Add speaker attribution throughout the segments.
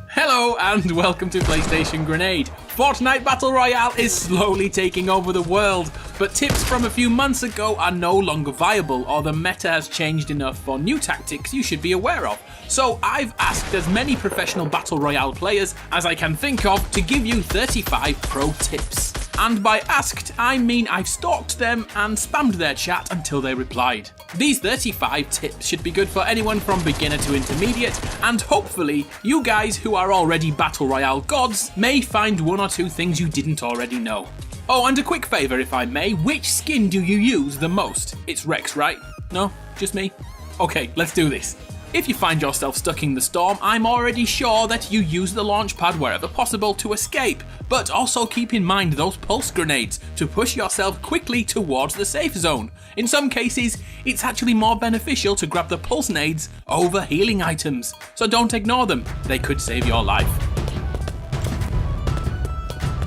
Speaker 1: Hello and welcome to PlayStation Grenade. Fortnite Battle Royale is slowly taking over the world, but tips from a few months ago are no longer viable, or the meta has changed enough for new tactics you should be aware of. So I've asked as many professional Battle Royale players as I can think of to give you 35 pro tips. And by asked, I mean I've stalked them and spammed their chat until they replied. These 35 tips should be good for anyone from beginner to intermediate, and hopefully you guys who are already Battle Royale gods may find one or two things you didn't already know. Oh, and a quick favour if I may, which skin do you use the most? It's Rex, right? No? Just me? Okay, let's do this. If you find yourself stuck in the storm, I'm already sure that you use the launch pad wherever possible to escape, but also keep in mind those pulse grenades to push yourself quickly towards the safe zone. In some cases, it's actually more beneficial to grab the pulse nades over healing items, so don't ignore them, they could save your life.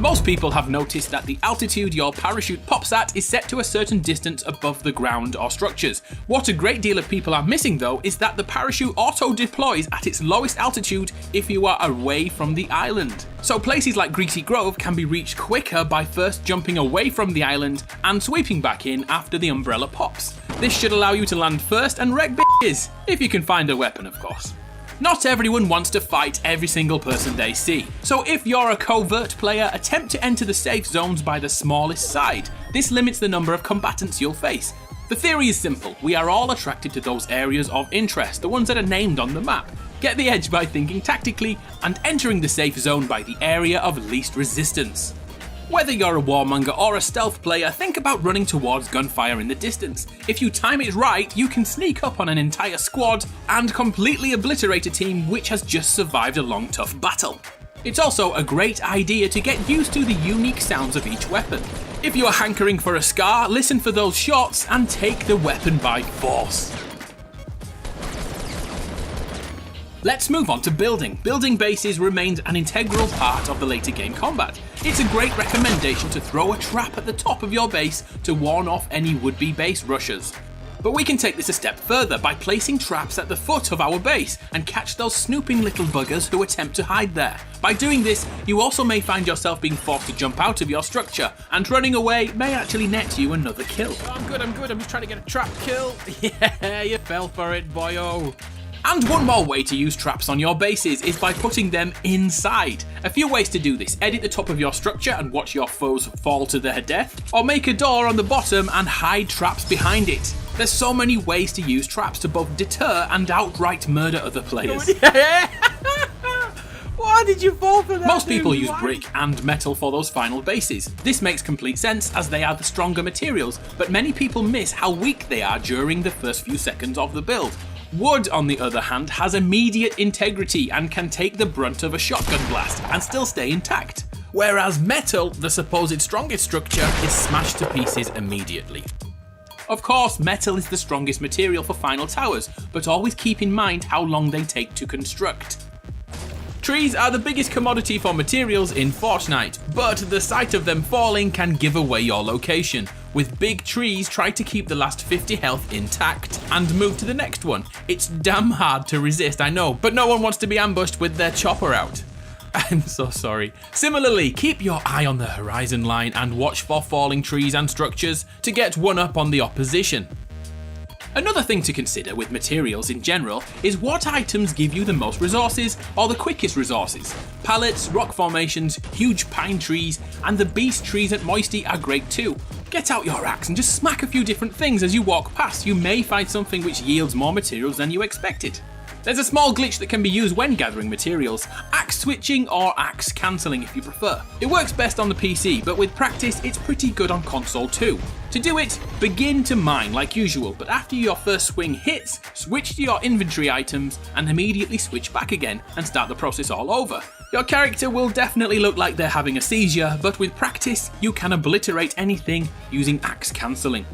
Speaker 1: Most people have noticed that the altitude your parachute pops at is set to a certain distance above the ground or structures. What a great deal of people are missing though is that the parachute auto-deploys at its lowest altitude if you are away from the island. So places like Greasy Grove can be reached quicker by first jumping away from the island and sweeping back in after the umbrella pops. This should allow you to land first and wreck bitches, if you can find a weapon of course. Not everyone wants to fight every single person they see, so if you're a covert player, attempt to enter the safe zones by the smallest side. This limits the number of combatants you'll face. The theory is simple, we are all attracted to those areas of interest, the ones that are named on the map. Get the edge by thinking tactically and entering the safe zone by the area of least resistance. Whether you're a warmonger or a stealth player, think about running towards gunfire in the distance. If you time it right, you can sneak up on an entire squad and completely obliterate a team which has just survived a long tough battle. It's also a great idea to get used to the unique sounds of each weapon. If you are hankering for a scar, listen for those shots and take the weapon by force. Let's move on to building. Building bases remains an integral part of the later game combat. It's a great recommendation to throw a trap at the top of your base to warn off any would-be base rushers. But we can take this a step further by placing traps at the foot of our base and catch those snooping little buggers who attempt to hide there. By doing this, you also may find yourself being forced to jump out of your structure, and running away may actually net you another kill. Oh, I'm good, I'm just trying to get a trap kill. Yeah, you fell for it, boyo. And one more way to use traps on your bases is by putting them inside. A few ways to do this: edit the top of your structure and watch your foes fall to their death, or make a door on the bottom and hide traps behind it. There's so many ways to use traps to both deter and outright murder other players.
Speaker 2: Why did you fall for that?
Speaker 1: Most people use brick and metal for those final bases. This makes complete sense as they are the stronger materials, but many people miss how weak they are during the first few seconds of the build. Wood, on the other hand, has immediate integrity and can take the brunt of a shotgun blast and still stay intact. Whereas metal, the supposed strongest structure, is smashed to pieces immediately. Of course, metal is the strongest material for final towers, but always keep in mind how long they take to construct. Trees are the biggest commodity for materials in Fortnite, but the sight of them falling can give away your location. With big trees, try to keep the last 50 health intact and move to the next one. It's damn hard to resist, I know, but no one wants to be ambushed with their chopper out. I'm so sorry. Similarly, keep your eye on the horizon line and watch for falling trees and structures to get one up on the opposition. Another thing to consider with materials in general is what items give you the most resources or the quickest resources. Pallets, rock formations, huge pine trees, and the beast trees at Moisty are great too. Get out your axe and just smack a few different things as you walk past. You may find something which yields more materials than you expected. There's a small glitch that can be used when gathering materials: axe switching or axe cancelling if you prefer. It works best on the PC, but with practice it's pretty good on console too. To do it, begin to mine like usual, but after your first swing hits, switch to your inventory items and immediately switch back again and start the process all over. Your character will definitely look like they're having a seizure, but with practice you can obliterate anything using axe cancelling.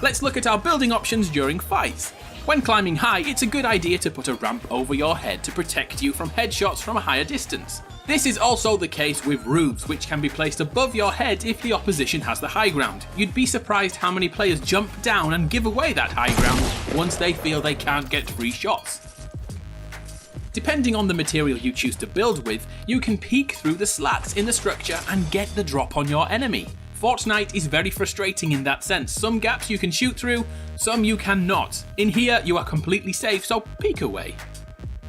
Speaker 1: Let's look at our building options during fights. When climbing high, it's a good idea to put a ramp over your head to protect you from headshots from a higher distance. This is also the case with roofs, which can be placed above your head if the opposition has the high ground. You'd be surprised how many players jump down and give away that high ground once they feel they can't get free shots. Depending on the material you choose to build with, you can peek through the slats in the structure and get the drop on your enemy. Fortnite is very frustrating in that sense. Some gaps you can shoot through, some you cannot. In here you are completely safe, so peek away.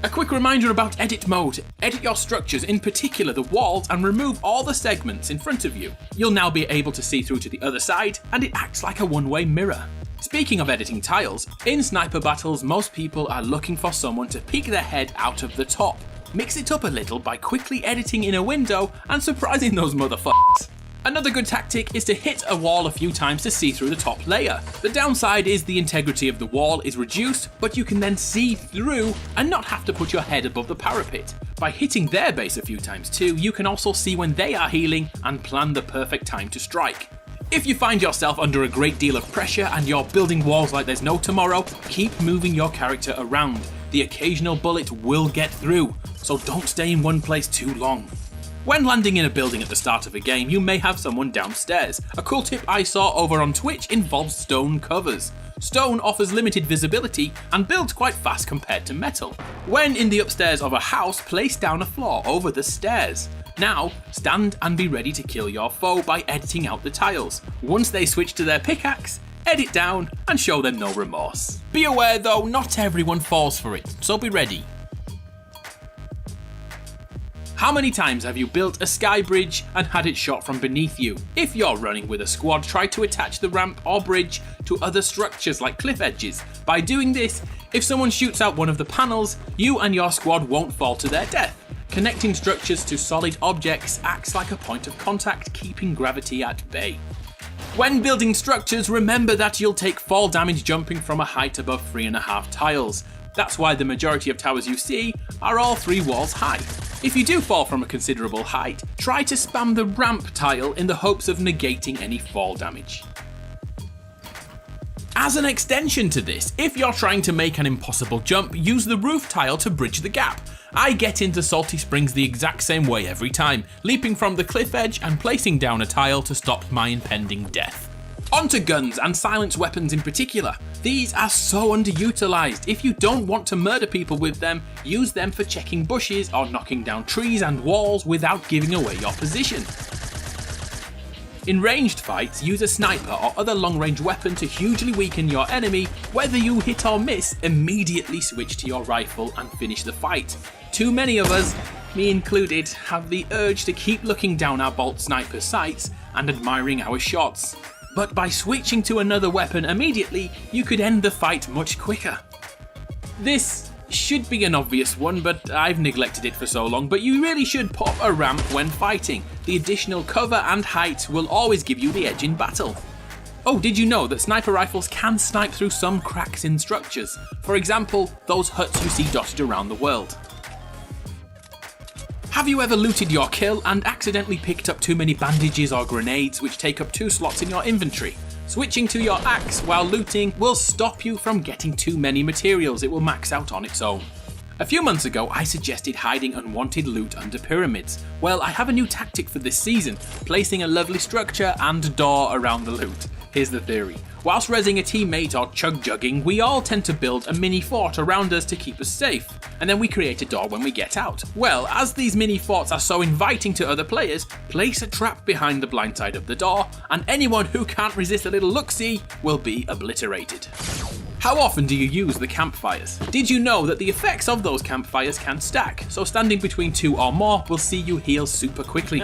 Speaker 1: A quick reminder about edit mode. Edit your structures, in particular the walls, and remove all the segments in front of you. You'll now be able to see through to the other side, and it acts like a one-way mirror. Speaking of editing tiles, in sniper battles most people are looking for someone to peek their head out of the top. Mix it up a little by quickly editing in a window and surprising those motherfuckers. Another good tactic is to hit a wall a few times to see through the top layer. The downside is the integrity of the wall is reduced, but you can then see through and not have to put your head above the parapet. By hitting their base a few times too, you can also see when they are healing and plan the perfect time to strike. If you find yourself under a great deal of pressure and you're building walls like there's no tomorrow, keep moving your character around. The occasional bullet will get through, so don't stay in one place too long. When landing in a building at the start of a game, you may have someone downstairs. A cool tip I saw over on Twitch involves stone covers. Stone offers limited visibility and builds quite fast compared to metal. When in the upstairs of a house, place down a floor over the stairs. Now, stand and be ready to kill your foe by editing out the tiles. Once they switch to their pickaxe, edit down and show them no remorse. Be aware though, not everyone falls for it, so be ready. How many times have you built a sky bridge and had it shot from beneath you? If you're running with a squad, try to attach the ramp or bridge to other structures like cliff edges. By doing this, if someone shoots out one of the panels, you and your squad won't fall to their death. Connecting structures to solid objects acts like a point of contact, keeping gravity at bay. When building structures, remember that you'll take fall damage jumping from a height above 3.5 tiles. That's why the majority of towers you see are all 3 walls high. If you do fall from a considerable height, try to spam the ramp tile in the hopes of negating any fall damage. As an extension to this, if you're trying to make an impossible jump, use the roof tile to bridge the gap. I get into Salty Springs the exact same way every time, leaping from the cliff edge and placing down a tile to stop my impending death. Onto guns and silenced weapons in particular. These are so underutilized. If you don't want to murder people with them, use them for checking bushes or knocking down trees and walls without giving away your position. In ranged fights, use a sniper or other long-range weapon to hugely weaken your enemy. Whether you hit or miss, immediately switch to your rifle and finish the fight. Too many of us, me included, have the urge to keep looking down our bolt sniper sights and admiring our shots. But by switching to another weapon immediately, you could end the fight much quicker. This should be an obvious one, but I've neglected it for so long, but you really should pop a ramp when fighting. The additional cover and height will always give you the edge in battle. Oh, did you know that sniper rifles can snipe through some cracks in structures? For example, those huts you see dotted around the world. Have you ever looted your kill and accidentally picked up too many bandages or grenades which take up 2 slots in your inventory? Switching to your axe while looting will stop you from getting too many materials. It will max out on its own. A few months ago, I suggested hiding unwanted loot under pyramids. Well, I have a new tactic for this season, placing a lovely structure and door around the loot. Here's the theory. Whilst rezzing a teammate or chug-jugging, we all tend to build a mini fort around us to keep us safe, and then we create a door when we get out. Well, as these mini forts are so inviting to other players, place a trap behind the blind side of the door, and anyone who can't resist a little look-see will be obliterated. How often do you use the campfires? Did you know that the effects of those campfires can stack, so standing between 2 or more will see you heal super quickly?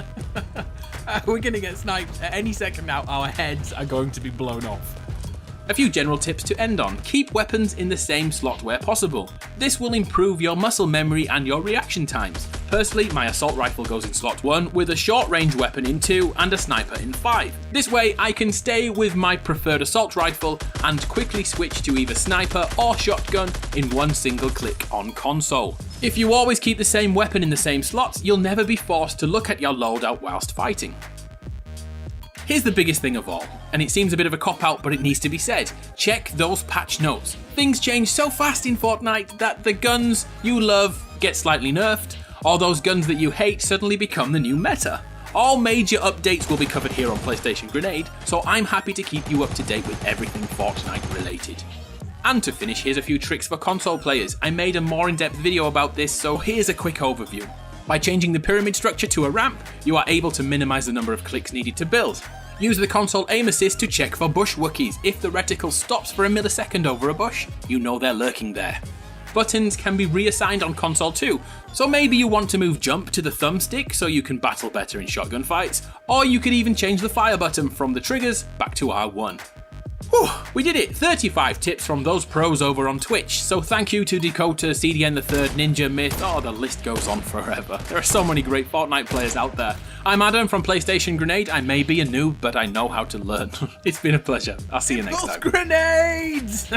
Speaker 2: We're gonna get sniped at any second now. Our heads are going to be blown off.
Speaker 1: A few general tips to end on. Keep weapons in the same slot where possible. This will improve your muscle memory and your reaction times. Personally, my assault rifle goes in slot 1 with a short range weapon in 2 and a sniper in 5. This way I can stay with my preferred assault rifle and quickly switch to either sniper or shotgun in one single click on console. If you always keep the same weapon in the same slots, you'll never be forced to look at your loadout whilst fighting. Here's the biggest thing of all, and it seems a bit of a cop-out, but it needs to be said. Check those patch notes. Things change so fast in Fortnite that the guns you love get slightly nerfed, All those guns that you hate suddenly become the new meta. All major updates will be covered here on PlayStation Grenade, so I'm happy to keep you up to date with everything Fortnite related. And to finish, here's a few tricks for console players. I made a more in-depth video about this, so here's a quick overview. By changing the pyramid structure to a ramp, you are able to minimize the number of clicks needed to build. Use the console aim assist to check for bush Wookiees. If the reticle stops for a millisecond over a bush, you know they're lurking there. Buttons can be reassigned on console too, so maybe you want to move jump to the thumbstick so you can battle better in shotgun fights, or you could even change the fire button from the triggers back to R1. Whew, we did it! 35 tips from those pros over on Twitch, so thank you to Dakota, CDN the Third, Ninja Myth, the list goes on forever. There are so many great Fortnite players out there. I'm Adam from PlayStation Grenade. I may be a noob, but I know how to learn. It's been a pleasure. I'll see you next time.
Speaker 2: Grenades!